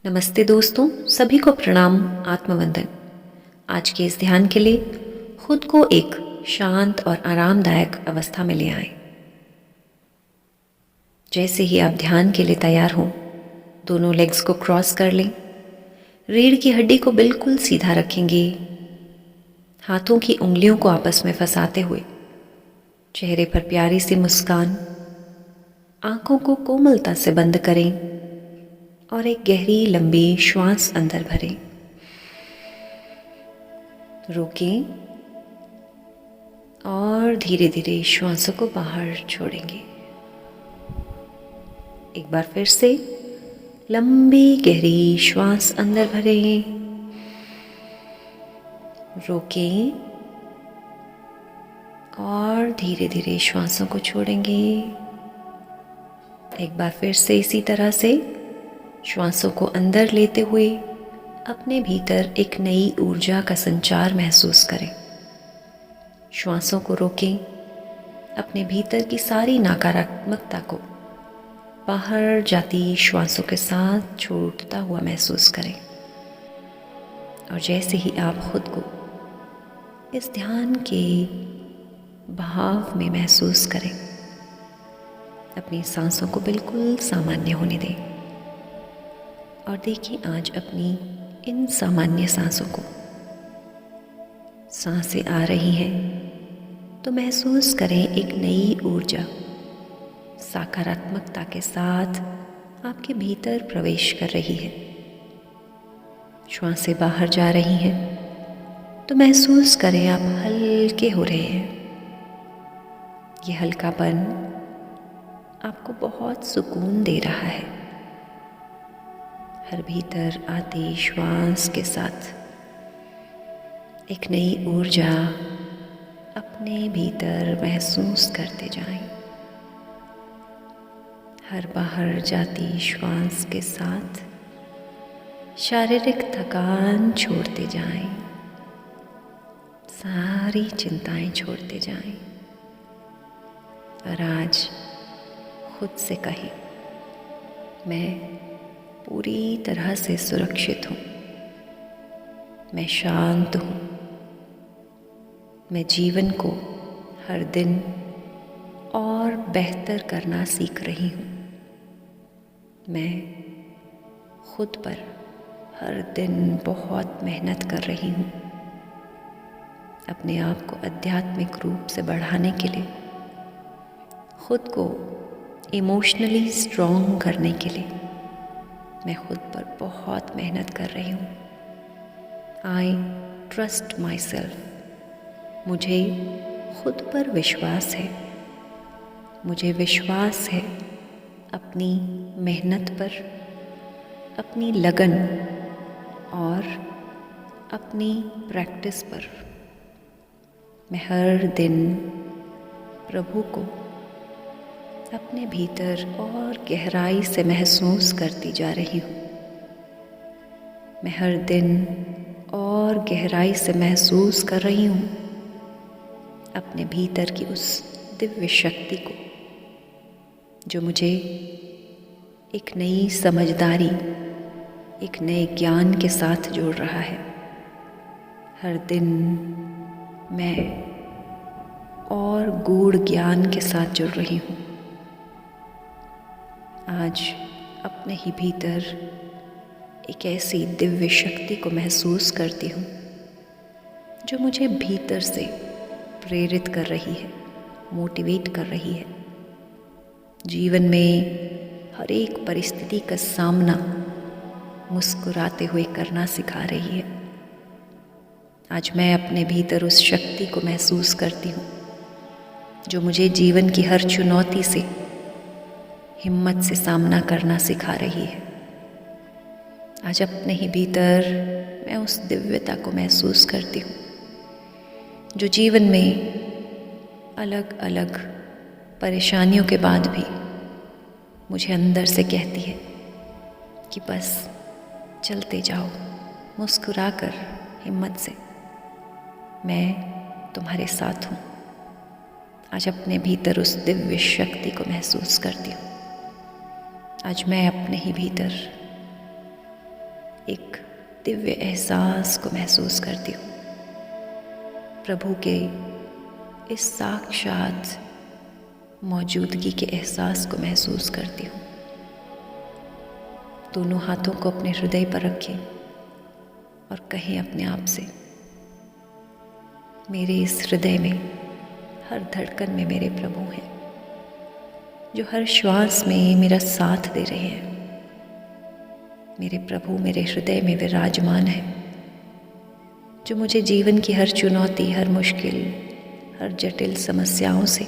नमस्ते दोस्तों, सभी को प्रणाम। आत्मवंदन। आज के इस ध्यान के लिए खुद को एक शांत और आरामदायक अवस्था में ले आए। जैसे ही आप ध्यान के लिए तैयार हों, दोनों लेग्स को क्रॉस कर लें। रीढ़ की हड्डी को बिल्कुल सीधा रखेंगे। हाथों की उंगलियों को आपस में फंसाते हुए चेहरे पर प्यारी सी मुस्कान, आंखों को कोमलता से बंद करें और एक गहरी लंबी श्वास अंदर भरें। रोकें और धीरे धीरे श्वासों को बाहर छोड़ेंगे। एक बार फिर से लंबी गहरी श्वास अंदर भरें, रोकें और धीरे धीरे श्वासों को छोड़ेंगे। एक बार फिर से इसी तरह से श्वासों को अंदर लेते हुए अपने भीतर एक नई ऊर्जा का संचार महसूस करें। श्वासों को रोकें, अपने भीतर की सारी नकारात्मकता को बाहर जाती श्वासों के साथ छोड़ता हुआ महसूस करें। और जैसे ही आप खुद को इस ध्यान के बहाव में महसूस करें, अपनी सांसों को बिल्कुल सामान्य होने दें और देखिए आज अपनी इन सामान्य सांसों को। सांसें आ रही हैं तो महसूस करें एक नई ऊर्जा सकारात्मकता के साथ आपके भीतर प्रवेश कर रही है। श्वासें बाहर जा रही हैं तो महसूस करें आप हल्के हो रहे हैं। ये हल्कापन आपको बहुत सुकून दे रहा है। हर भीतर आती श्वास के साथ एक नई ऊर्जा अपने भीतर महसूस करते जाएं। हर बाहर जाती श्वास के साथ शारीरिक थकान छोड़ते जाएं, सारी चिंताएं छोड़ते जाएं। और आज खुद से कहें, मैं पूरी तरह से सुरक्षित हूँ, मैं शांत हूँ, मैं जीवन को हर दिन और बेहतर करना सीख रही हूँ। मैं खुद पर हर दिन बहुत मेहनत कर रही हूँ। अपने आप को आध्यात्मिक रूप से बढ़ाने के लिए, खुद को इमोशनली स्ट्रॉन्ग करने के लिए मैं खुद पर बहुत मेहनत कर रही हूँ। I trust my self. मुझे खुद पर विश्वास है। मुझे विश्वास है अपनी मेहनत पर, अपनी लगन और अपनी प्रैक्टिस पर। मैं हर दिन प्रभु को अपने भीतर और गहराई से महसूस करती जा रही हूँ। मैं हर दिन और गहराई से महसूस कर रही हूँ अपने भीतर की उस दिव्य शक्ति को, जो मुझे एक नई समझदारी, एक नए ज्ञान के साथ जोड़ रहा है। हर दिन मैं और गूढ़ ज्ञान के साथ जुड़ रही हूँ। आज अपने ही भीतर एक ऐसी दिव्य शक्ति को महसूस करती हूँ जो मुझे भीतर से प्रेरित कर रही है, मोटिवेट कर रही है। जीवन में हर एक परिस्थिति का सामना मुस्कुराते हुए करना सिखा रही है। आज मैं अपने भीतर उस शक्ति को महसूस करती हूँ जो मुझे जीवन की हर चुनौती से हिम्मत से सामना करना सिखा रही है। आज अपने ही भीतर मैं उस दिव्यता को महसूस करती हूँ जो जीवन में अलग अलग परेशानियों के बाद भी मुझे अंदर से कहती है कि बस चलते जाओ, मुस्कुराकर, हिम्मत से, मैं तुम्हारे साथ हूँ। आज अपने भीतर उस दिव्य शक्ति को महसूस करती हूँ। आज मैं अपने ही भीतर एक दिव्य एहसास को महसूस करती हूँ। प्रभु के इस साक्षात मौजूदगी के एहसास को महसूस करती हूँ। दोनों हाथों को अपने हृदय पर रखें और कहें अपने आप से, मेरे इस हृदय में, हर धड़कन में मेरे प्रभु हैं, जो हर श्वास में मेरा साथ दे रहे हैं। मेरे प्रभु मेरे हृदय में विराजमान है, जो मुझे जीवन की हर चुनौती, हर मुश्किल, हर जटिल समस्याओं से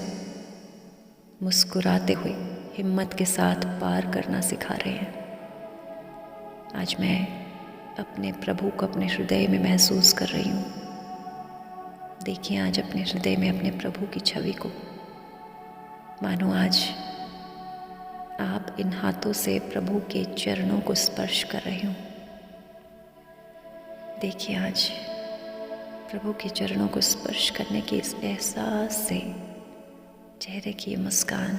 मुस्कुराते हुए हिम्मत के साथ पार करना सिखा रहे हैं। आज मैं अपने प्रभु को अपने हृदय में महसूस कर रही हूँ। देखिए आज अपने हृदय में अपने प्रभु की छवि को, मानो आज आप इन हाथों से प्रभु के चरणों को स्पर्श कर रहे हो। देखिए आज प्रभु के चरणों को स्पर्श करने के इस एहसास से चेहरे की ये मुस्कान,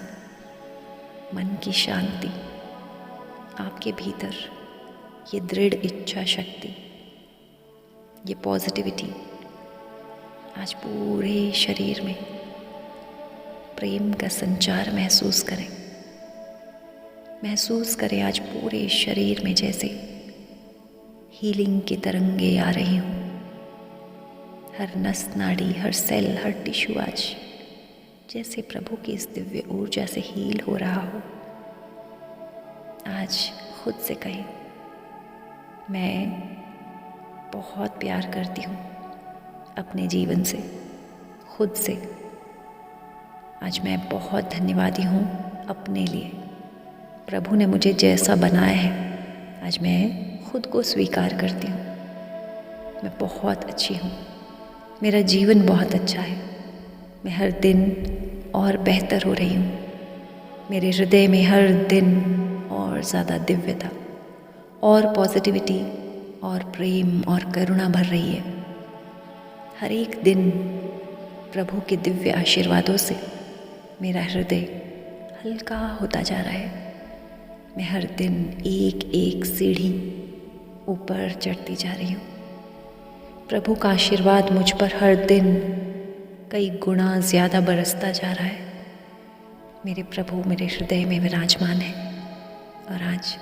मन की शांति, आपके भीतर ये दृढ़ इच्छा शक्ति, ये पॉजिटिविटी आज पूरे शरीर में प्रेम का संचार महसूस करें। महसूस करें आज पूरे शरीर में जैसे हीलिंग की तरंगे आ रही हों। हर नस नाड़ी, हर सेल, हर टिश्यू आज जैसे प्रभु की इस दिव्य ऊर्जा से हील हो रहा हो। आज खुद से कहें, मैं बहुत प्यार करती हूँ अपने जीवन से, खुद से। आज मैं बहुत धन्यवादी हूँ अपने लिए। प्रभु ने मुझे जैसा बनाया है, आज मैं खुद को स्वीकार करती हूँ। मैं बहुत अच्छी हूँ, मेरा जीवन बहुत अच्छा है, मैं हर दिन और बेहतर हो रही हूँ। मेरे हृदय में हर दिन और ज़्यादा दिव्यता और पॉजिटिविटी और प्रेम और करुणा भर रही है। हर एक दिन प्रभु के दिव्य आशीर्वादों से मेरा हृदय हल्का होता जा रहा है। मैं हर दिन एक एक सीढ़ी ऊपर चढ़ती जा रही हूँ। प्रभु का आशीर्वाद मुझ पर हर दिन कई गुना ज़्यादा बरसता जा रहा है। मेरे प्रभु मेरे हृदय में विराजमान है और आज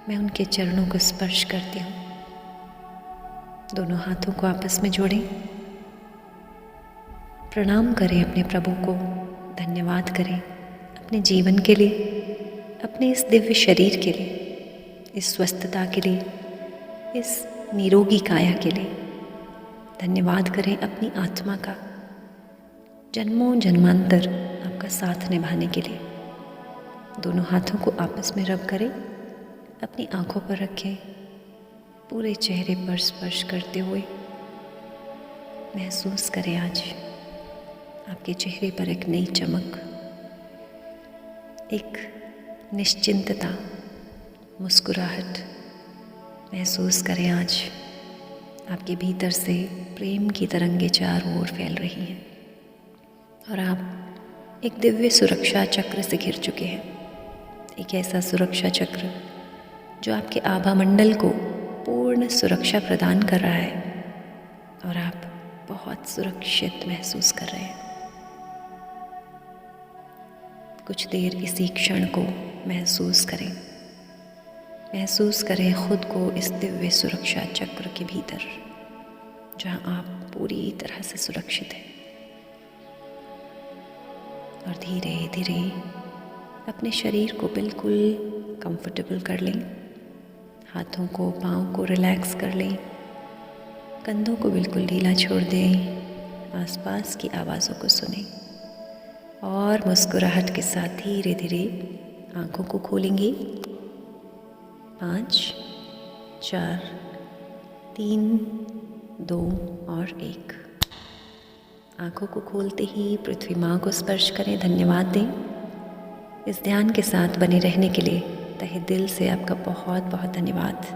मैं उनके चरणों को स्पर्श करती हूँ। दोनों हाथों को आपस में जोड़ें, प्रणाम करें अपने प्रभु को, धन्यवाद करें अपने जीवन के लिए, अपने इस दिव्य शरीर के लिए, इस स्वस्थता के लिए, इस निरोगी काया के लिए। धन्यवाद करें अपनी आत्मा का, जन्मों जन्मांतर आपका साथ निभाने के लिए। दोनों हाथों को आपस में रब करें, अपनी आंखों पर रखें, पूरे चेहरे पर स्पर्श करते हुए महसूस करें आज आपके चेहरे पर एक नई चमक, एक निश्चिंतता, मुस्कुराहट महसूस करें। आज आपके भीतर से प्रेम की तरंगे चारों ओर फैल रही हैं और आप एक दिव्य सुरक्षा चक्र से घिर चुके हैं। एक ऐसा सुरक्षा चक्र जो आपके आभा मंडल को पूर्ण सुरक्षा प्रदान कर रहा है और आप बहुत सुरक्षित महसूस कर रहे हैं। कुछ देर इसी क्षण को महसूस करें। महसूस करें खुद को इस दिव्य सुरक्षा चक्र के भीतर, जहां आप पूरी तरह से सुरक्षित हैं। और धीरे धीरे अपने शरीर को बिल्कुल कंफर्टेबल कर लें। हाथों को, पाँव को रिलैक्स कर लें। कंधों को बिल्कुल ढीला छोड़ दें। आसपास की आवाज़ों को सुनें और मुस्कुराहट के साथ धीरे धीरे आँखों को खोलेंगे। 5, 4, 3, 2 और 1। आँखों को खोलते ही पृथ्वी माँ को स्पर्श करें, धन्यवाद दें। इस ध्यान के साथ बने रहने के लिए तहे दिल से आपका बहुत बहुत धन्यवाद।